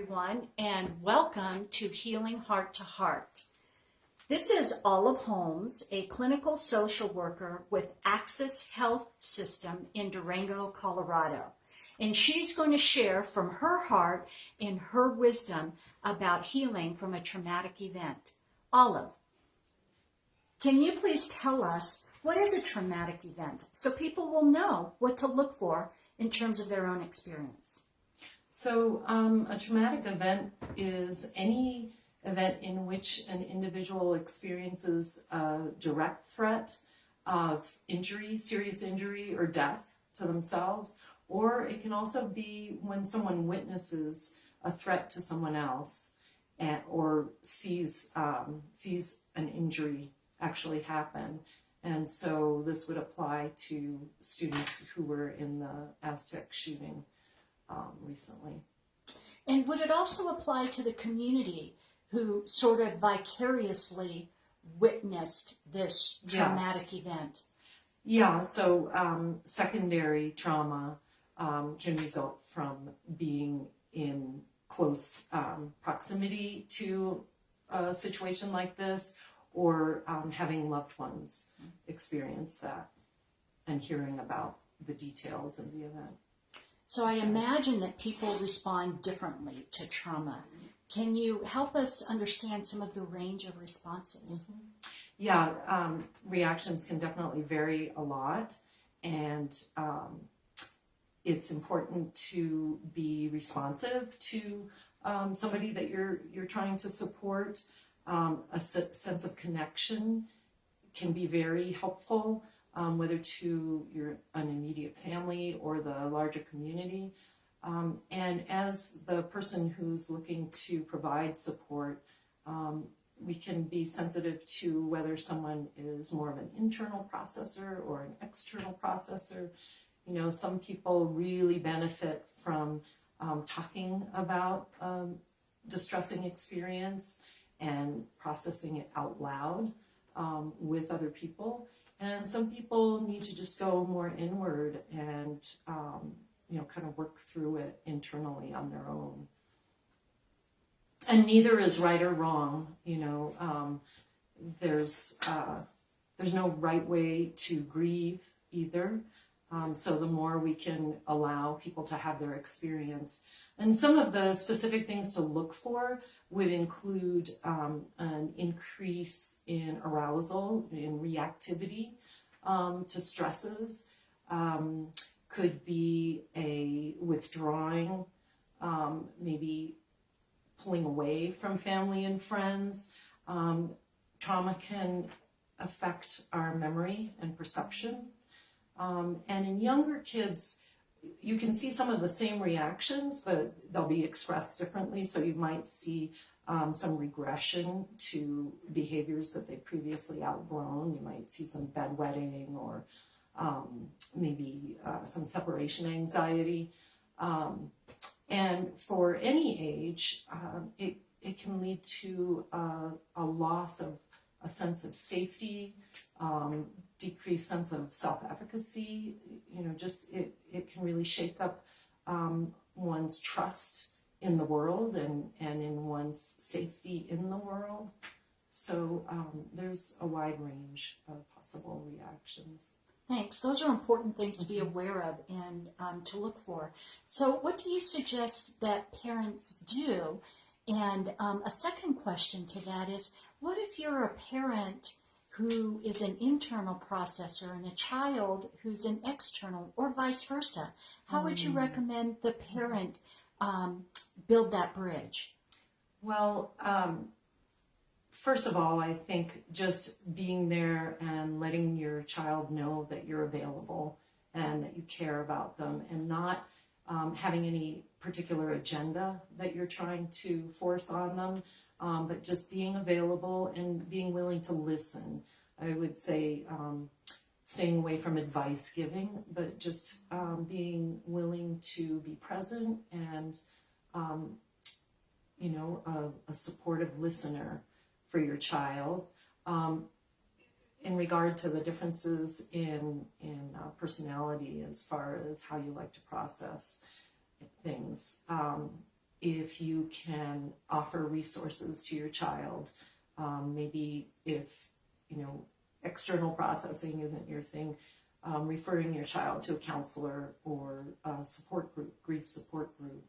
everyone, and welcome to Healing Heart to Heart. This is Olive Holmes, a clinical social worker with Access Health System in Durango, Colorado. And she's going to share from her heart and her wisdom about healing from a traumatic event. Olive, can you please tell us what is a traumatic event so people will know what to look for in terms of their own experience? So a traumatic event is any event in which an individual experiences a direct threat of injury, serious injury, or death to themselves, or it can also be when someone witnesses a threat to someone else or sees an injury actually happen. And so this would apply to students who were in the Aztec shooting recently. And would it also apply to the community who sort of vicariously witnessed this traumatic event? Yeah, so secondary trauma can result from being in close proximity to a situation like this, or having loved ones experience that and hearing about the details of the event. So I imagine that people respond differently to trauma. Can you help us understand some of the range of responses? Mm-hmm. Yeah, reactions can definitely vary a lot, and it's important to be responsive to somebody that you're trying to support. A sense of connection can be very helpful, whether to an immediate family or the larger community. And as the person who's looking to provide support, we can be sensitive to whether someone is more of an internal processor or an external processor. You know, some people really benefit from talking about distressing experience and processing it out loud with other people. And some people need to just go more inward and, kind of work through it internally on their own. And neither is right or wrong. There's no right way to grieve either. So the more we can allow people to have their experience. And some of the specific things to look for would include an increase in arousal, in reactivity to stresses, could be a withdrawing, maybe pulling away from family and friends. Trauma can affect our memory and perception. And in younger kids, you can see some of the same reactions, but they'll be expressed differently. So you might see some regression to behaviors that they previously outgrown. You might see some bedwetting or maybe some separation anxiety. And for any age, it can lead to a loss of a sense of safety, decreased sense of self-efficacy. It can really shake up one's trust in the world and in one's safety in the world. So there's a wide range of possible reactions. Thanks. Those are important things to be aware of and to look for. So what do you suggest that parents do? And a second question to that is, what if you're a parent who is an internal processor and a child who's an external, or vice versa? How would you recommend the parent build that bridge? Well, first of all, I think just being there and letting your child know that you're available and that you care about them, and not having any particular agenda that you're trying to force on them, but just being available and being willing to listen. I would say staying away from advice giving, but just being willing to be present and a supportive listener for your child. In regard to the differences in personality as far as how you like to process things, if you can offer resources to your child, maybe if, external processing isn't your thing, referring your child to a counselor or a support group, grief support group,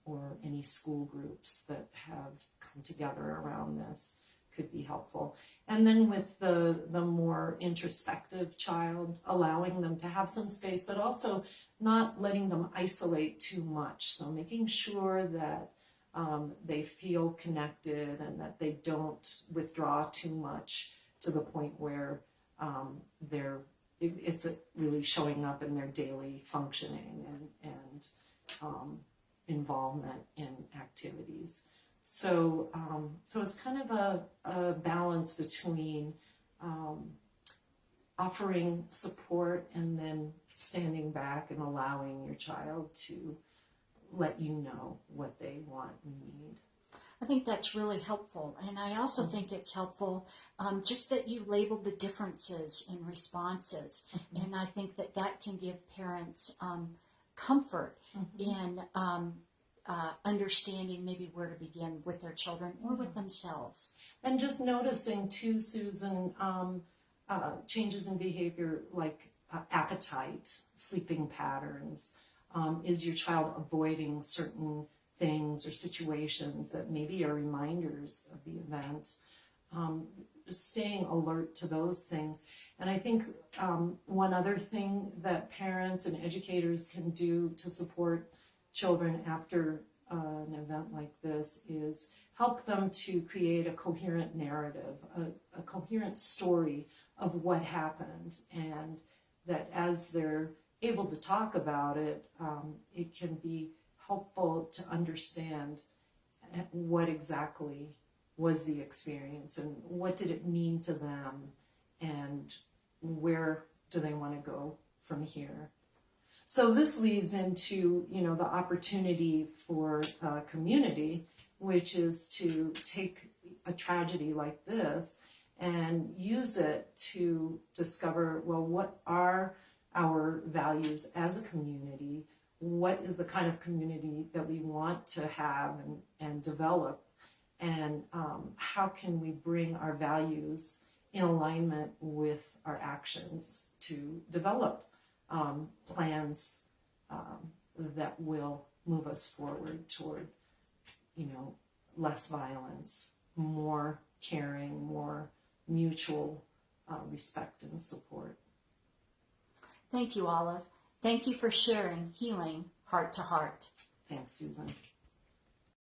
or any school groups that have come together around this could be helpful. And then with the more introspective child, allowing them to have some space, but also not letting them isolate too much. So making sure that they feel connected and that they don't withdraw too much to the point where it's really showing up in their daily functioning and involvement in activities. So it's kind of a balance between offering support and then standing back and allowing your child to let you know what they want and need. I think that's really helpful. And I also think it's helpful just that you label the differences in responses. And I think that can give parents comfort in understanding maybe where to begin with their children or with themselves. And just noticing too, Susan, changes in behavior like appetite, sleeping patterns. Is your child avoiding certain things or situations that maybe are reminders of the event? Staying alert to those things. And I think one other thing that parents and educators can do to support children after an event like this is help them to create a coherent narrative, a coherent story of what happened, and that as they're able to talk about it, it can be helpful to understand what exactly was the experience and what did it mean to them and where do they want to go from here. So this leads into, the opportunity for community, which is to take a tragedy like this and use it to discover, well, what are our values as a community? What is the kind of community that we want to have and develop? And how can we bring our values in alignment with our actions to develop plans that will move us forward toward, less violence, more caring, more mutual respect and support. Thank you, Olive. Thank you for sharing Healing Heart to Heart. Thanks, Susan.